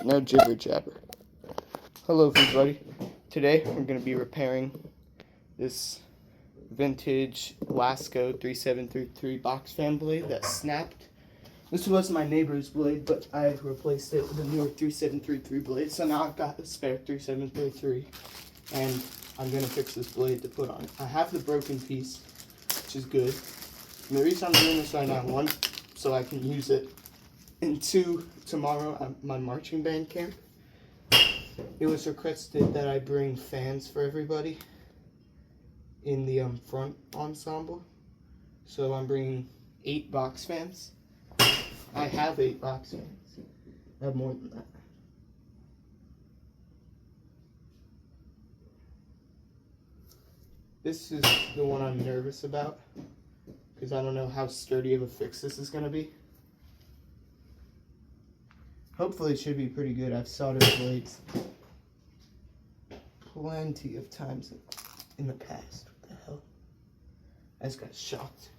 No jibber jabber. Hello everybody. Today we're going to be repairing this vintage Lasko 3733 box fan blade that snapped. This was my neighbor's blade, but I replaced it with a newer 3733 blade, so now I've got a spare 3733, and I'm going to fix this blade to put on it. I have the broken piece, which is good. And the reason I'm doing this right now, one, so I can use it, and two, tomorrow at my marching band camp, it was requested that I bring fans for everybody in the front ensemble. So I'm bringing 8 box fans. I have 8 box fans. I have more than that. This is the one I'm nervous about, because I don't know how sturdy of a fix this is going to be. Hopefully it should be pretty good. I've soldered blades plenty of times in the past. What the hell? I just got shocked.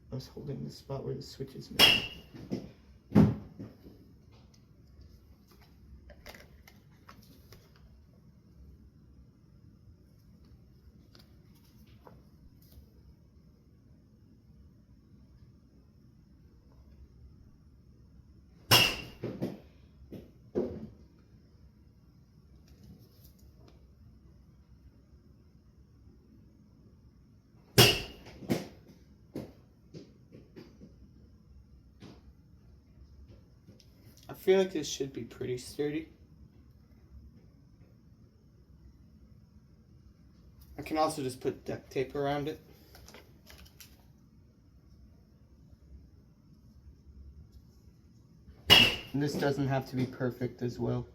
I was holding the spot where the switch is made. I feel like this should be pretty sturdy. I can also just put duct tape around it. And this doesn't have to be perfect as well.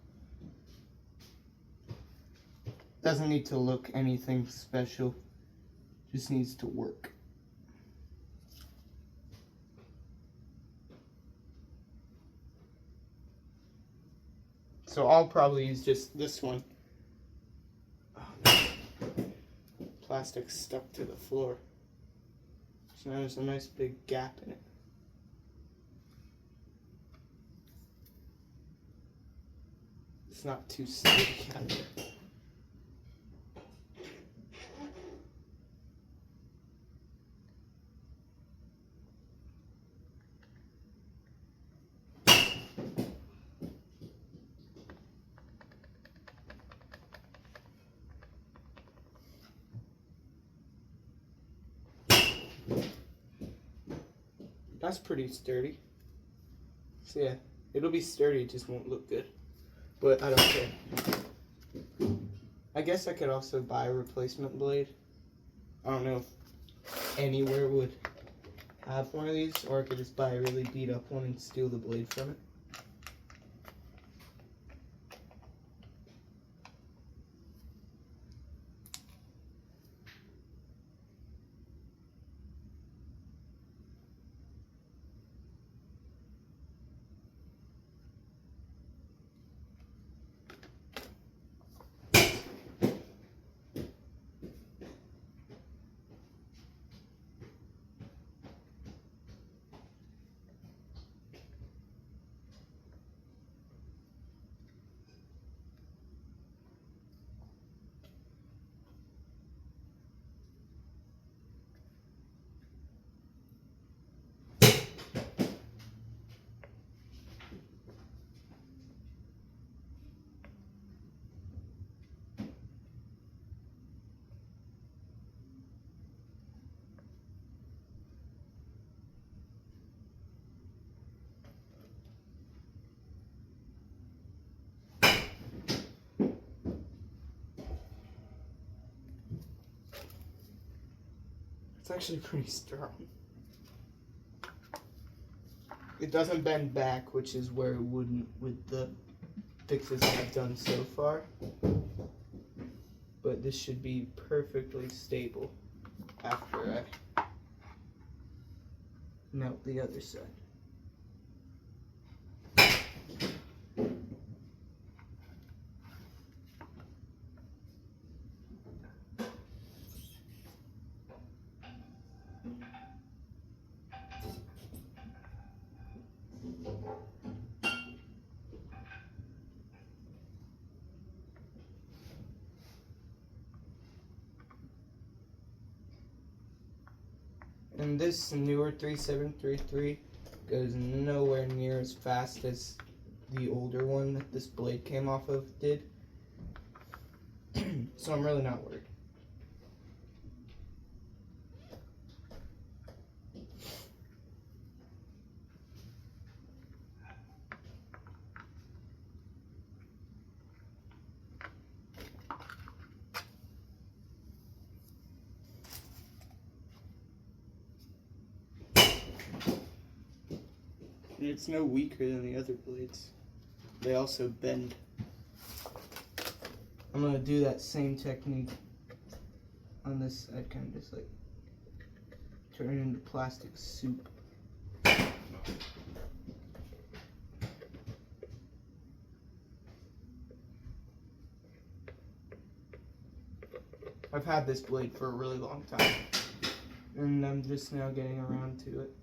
Doesn't need to look anything special. Just needs to work. So I'll probably use just this one. Plastic stuck to the floor. So now there's a nice big gap in it. It's not too sturdy either. That's pretty sturdy. So yeah, it'll be sturdy, it just won't look good. But I don't care. I guess I could also buy a replacement blade. I don't know if anywhere would have one of these, or I could just buy a really beat up one and steal the blade from it. It's actually pretty strong. It doesn't bend back, which is where it wouldn't with the fixes I've done so far. But this should be perfectly stable after I melt the other side. And this newer 3733 goes nowhere near as fast as the older one that this blade came off of did. So I'm really not worried. And it's no weaker than the other blades. They also bend. I'm going to do that same technique on this side, kind of just like turn it into plastic soup. I've had this blade for a really long time, and I'm just now getting around to it.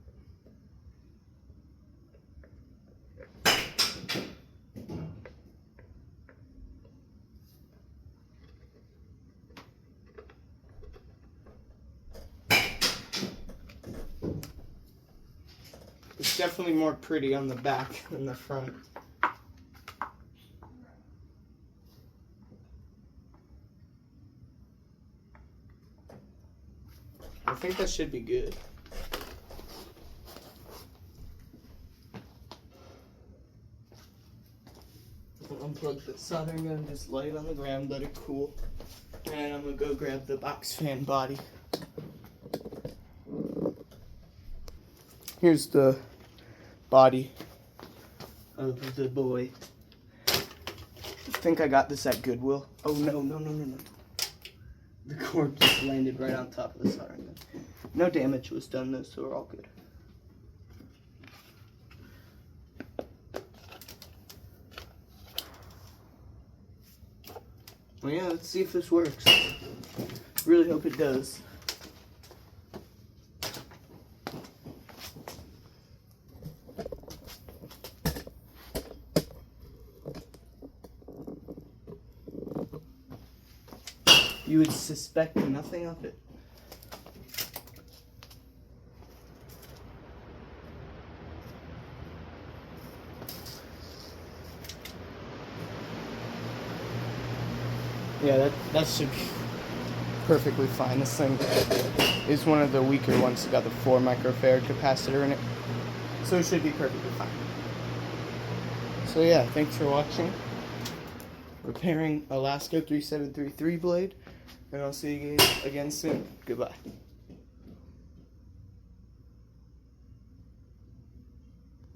It's definitely more pretty on the back than the front. I think that should be good. Unplug the soldering gun, just lay it on the ground, let it cool. And I'm gonna go grab the box fan body. Here's the body of the boy. I think I got this at Goodwill. Oh no. The cord just landed right on top of the soldering gun. No damage was done though, so we're all good. Well, yeah, let's see if this works. Really hope it does. You would suspect nothing of it. Yeah, that should be perfectly fine. This thing is one of the weaker ones. It's got the 4 microfarad capacitor in it. So it should be perfectly fine. So yeah, thanks for watching. Repairing a Lasko 3733 blade. And I'll see you guys again soon. Goodbye.